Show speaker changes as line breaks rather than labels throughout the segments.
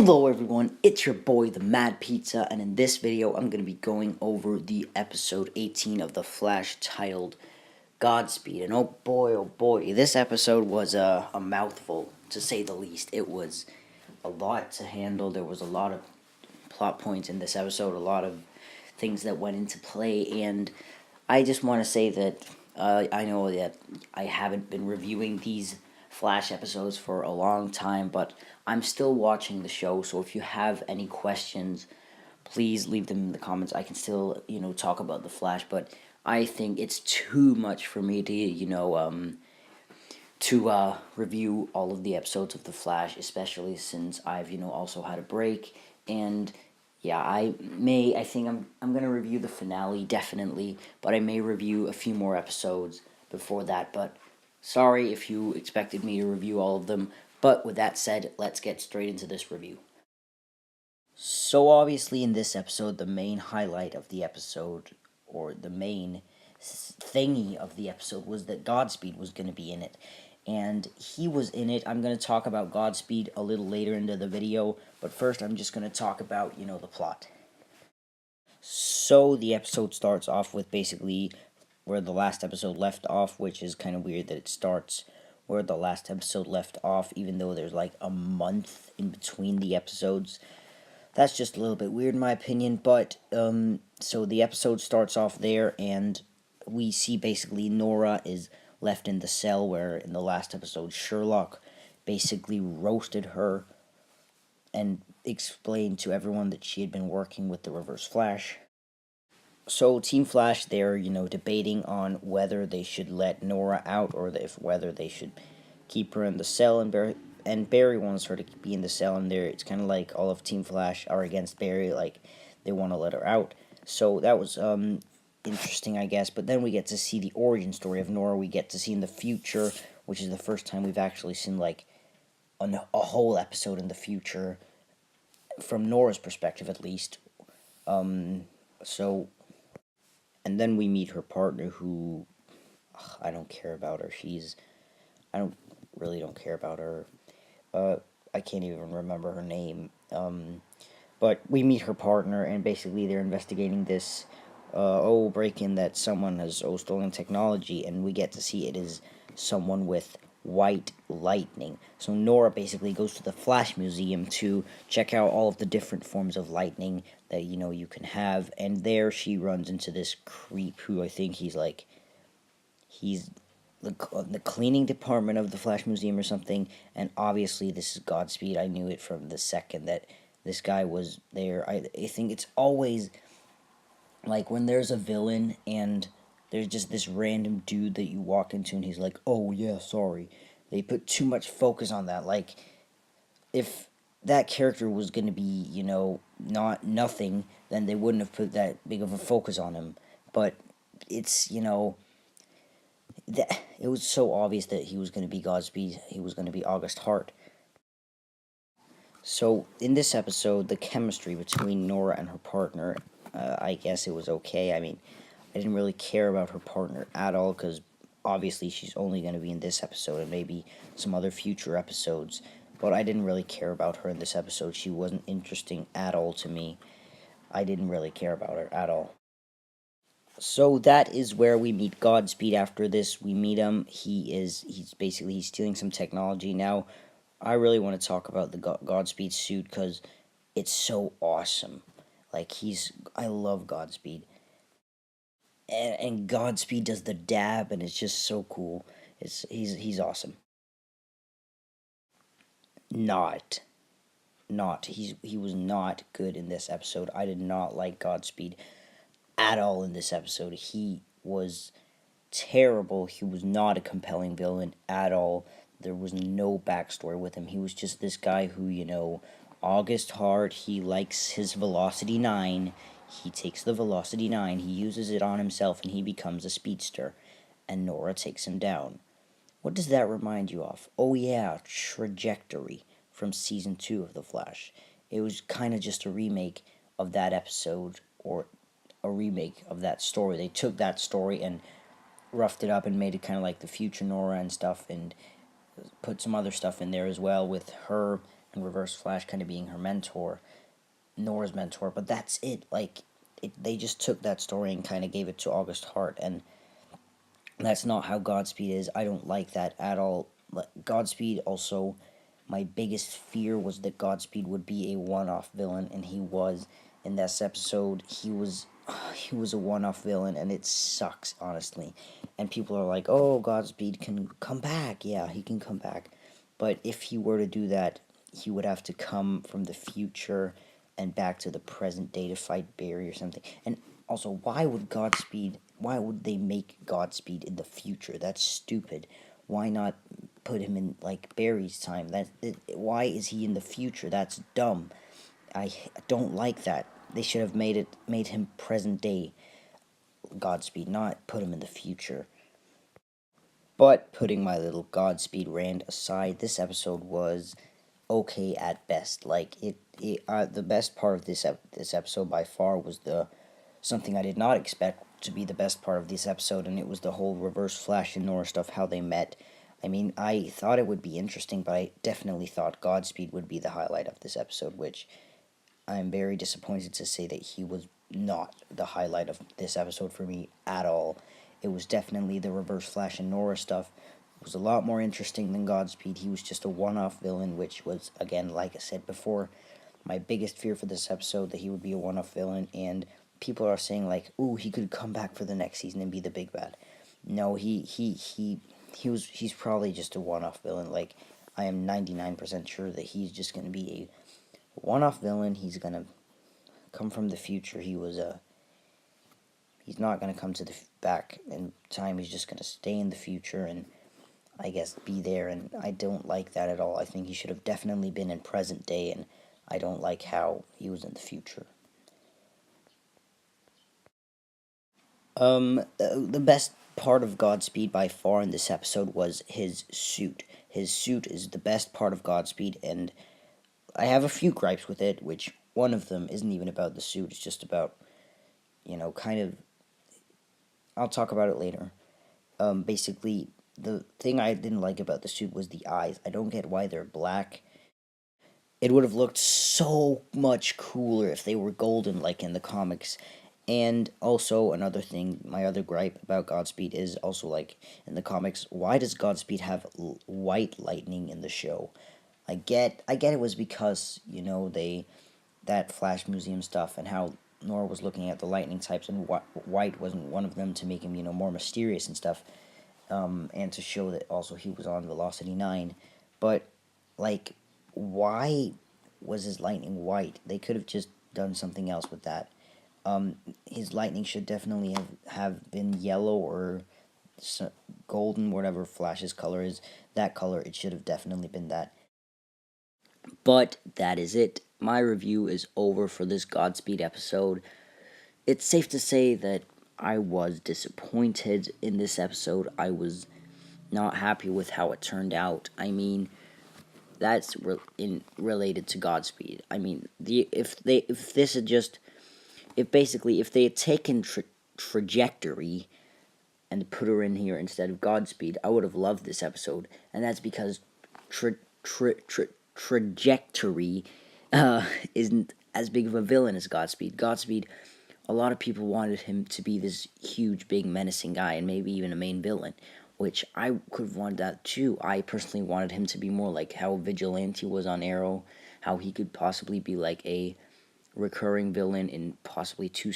Hello everyone, it's your boy the Mad Pizza, and in this video I'm going to be going over the episode 18 of The Flash titled Godspeed. And oh boy, this episode was a mouthful, to say the least. It was a lot to handle. There was a lot of plot points in this episode, a lot of things that went into play, and I just want to say that I know that I haven't been reviewing these Flash episodes for a long time, but I'm still watching the show, so if you have any questions, please leave them in the comments. I can still, talk about the Flash, but I think it's too much for me to review all of the episodes of the Flash, especially since I've, also had a break. And yeah, I think I'm gonna review the finale definitely, but I may review a few more episodes before that. But sorry if you expected me to review all of them. But with that said, let's get straight into this review. So obviously in this episode, the main highlight of the episode, or the main thingy of the episode, was that Godspeed was going to be in it. And he was in it. I'm going to talk about Godspeed a little later into the video, but first I'm just going to talk about, the plot. So the episode starts off with basically where the last episode left off, which is kind of weird that it starts where the last episode left off, even though there's like a month in between the episodes. That's just a little bit weird in my opinion, but so the episode starts off there, and we see basically Nora is left in the cell where in the last episode Sherlock basically roasted her and explained to everyone that she had been working with the Reverse Flash. So Team Flash, they're, debating on whether they should let Nora out or whether they should keep her in the cell, and Barry wants her to be in the cell, and it's kind of like all of Team Flash are against Barry, like they want to let her out. So that was interesting, I guess. But then we get to see the origin story of Nora. We get to see in the future, which is the first time we've actually seen like a whole episode in the future from Nora's perspective, at least. So. And then we meet her partner, who I don't care about her. I don't care about her. I can't even remember her name. But we meet her partner, and basically they're investigating this break-in that someone has stolen technology, and we get to see it is someone with white lightning. So Nora basically goes to the Flash Museum to check out all of the different forms of lightning that you can have, and there she runs into this creep who I think he's the cleaning department of the Flash Museum or something. And obviously this is Godspeed. I knew it from the second that this guy was there. I think it's always like when there's a villain and there's just this random dude that you walk into and he's like, oh yeah, sorry. They put too much focus on that. Like, if that character was going to be, not nothing, then they wouldn't have put that big of a focus on him. But it's, that it was so obvious that he was going to be Godspeed. He was going to be August Hart. So in this episode, the chemistry between Nora and her partner, I guess it was okay. I mean, I didn't really care about her partner at all, because obviously she's only going to be in this episode and maybe some other future episodes. But I didn't really care about her in this episode. She wasn't interesting at all to me. I didn't really care about her at all. So that is where we meet Godspeed. After this, we meet him. He's stealing some technology. Now, I really want to talk about the Godspeed suit, because it's so awesome. Like, I love Godspeed. And Godspeed does the dab, and it's just so cool. He's awesome. He was not good in this episode. I did not like Godspeed at all in this episode. He was terrible. He was not a compelling villain at all. There was no backstory with him. He was just this guy who, August Hart, he likes his Velocity 9. He takes the Velocity 9, he uses it on himself, and he becomes a speedster. And Nora takes him down. What does that remind you of? Oh yeah, Trajectory from Season 2 of The Flash. It was kind of just a remake of that episode, or a remake of that story. They took that story and roughed it up and made it kind of like the future Nora and stuff, and put some other stuff in there as well with her Reverse Flash kind of being her mentor, Nora's mentor, but that's it. Like, they just took that story and kind of gave it to August Hart, and that's not how Godspeed is. I don't like that at all. Godspeed also, my biggest fear was that Godspeed would be a one-off villain, and he was. In this episode, he was a one-off villain, and it sucks, honestly. And people are like, "Oh, Godspeed can come back." Yeah, he can come back, but if he were to do that, he would have to come from the future and back to the present day to fight Barry or something. And also, why would they make Godspeed in the future? That's stupid. Why not put him in like Barry's time? Why is he in the future? That's dumb. I don't like that. They should have made him present day Godspeed, not put him in the future. But putting my little Godspeed rant aside, this episode was okay at best. Like the best part of this episode by far was the something I did not expect to be the best part of this episode, and it was the whole Reverse Flash and Nora stuff, how they met. I mean, I thought it would be interesting, but I definitely thought Godspeed would be the highlight of this episode, which I'm very disappointed to say that he was not the highlight of this episode for me at all. It was definitely the Reverse Flash and Nora stuff. It was a lot more interesting than Godspeed. He was just a one-off villain, which was, again, like I said before, my biggest fear for this episode, that he would be a one-off villain, and people are saying, like, ooh, he could come back for the next season and be the big bad. No, he's probably just a one-off villain. Like, I am 99% sure that he's just going to be a one-off villain. He's gonna come from the future. He's not gonna come to the back in time. He's just gonna stay in the future and I guess be there. And I don't like that at all. I think he should have definitely been in present day, and I don't like how he was in the future. The best part of Godspeed by far in this episode was his suit. His suit is the best part of Godspeed, and I have a few gripes with it, which one of them isn't even about the suit. It's just about, kind of. I'll talk about it later. Basically, the thing I didn't like about the suit was the eyes. I don't get why they're black. It would have looked so much cooler if they were golden, like in the comics. And also, another thing, my other gripe about Godspeed is also like in the comics, why does Godspeed have white lightning in the show? I get it was because that Flash Museum stuff and how Nora was looking at the lightning types and white wasn't one of them to make him more mysterious and stuff, and to show that also he was on Velocity 9, but like why was his lightning white? They could have just done something else with that. His lightning should definitely have been yellow or golden, whatever Flash's color is. That color, it should have definitely been that. But that is it. My review is over for this Godspeed episode. It's safe to say that I was disappointed in this episode. I was not happy with how it turned out. I mean, that's related to Godspeed. I mean, if they had taken trajectory and put her in here instead of Godspeed, I would have loved this episode, and that's because trajectory isn't as big of a villain as Godspeed. Godspeed, a lot of people wanted him to be this huge, big, menacing guy, and maybe even a main villain, which I could have wanted that too. I personally wanted him to be more like how Vigilante was on Arrow, how he could possibly be like a recurring villain in possibly two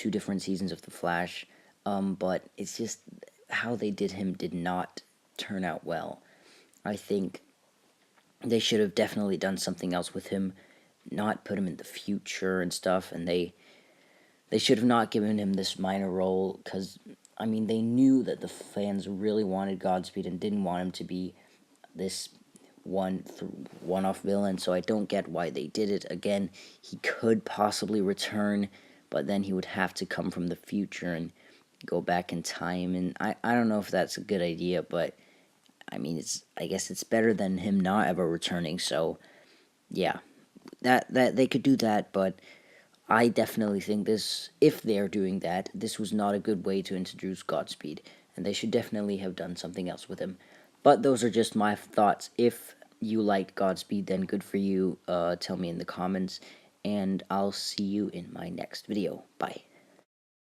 different seasons of The Flash. But it's just how they did him did not turn out well. I think they should have definitely done something else with him, not put him in the future and stuff, and they should have not given him this minor role, because, I mean, they knew that the fans really wanted Godspeed and didn't want him to be this one-off villain, so I don't get why they did it. Again, he could possibly return, but then he would have to come from the future and go back in time, and I don't know if that's a good idea, but I mean, I guess it's better than him not ever returning. So yeah, that they could do that, but I definitely think if they're doing that, this was not a good way to introduce Godspeed, and they should definitely have done something else with him. But those are just my thoughts. If you liked Godspeed, then good for you. Tell me in the comments, and I'll see you in my next video. Bye.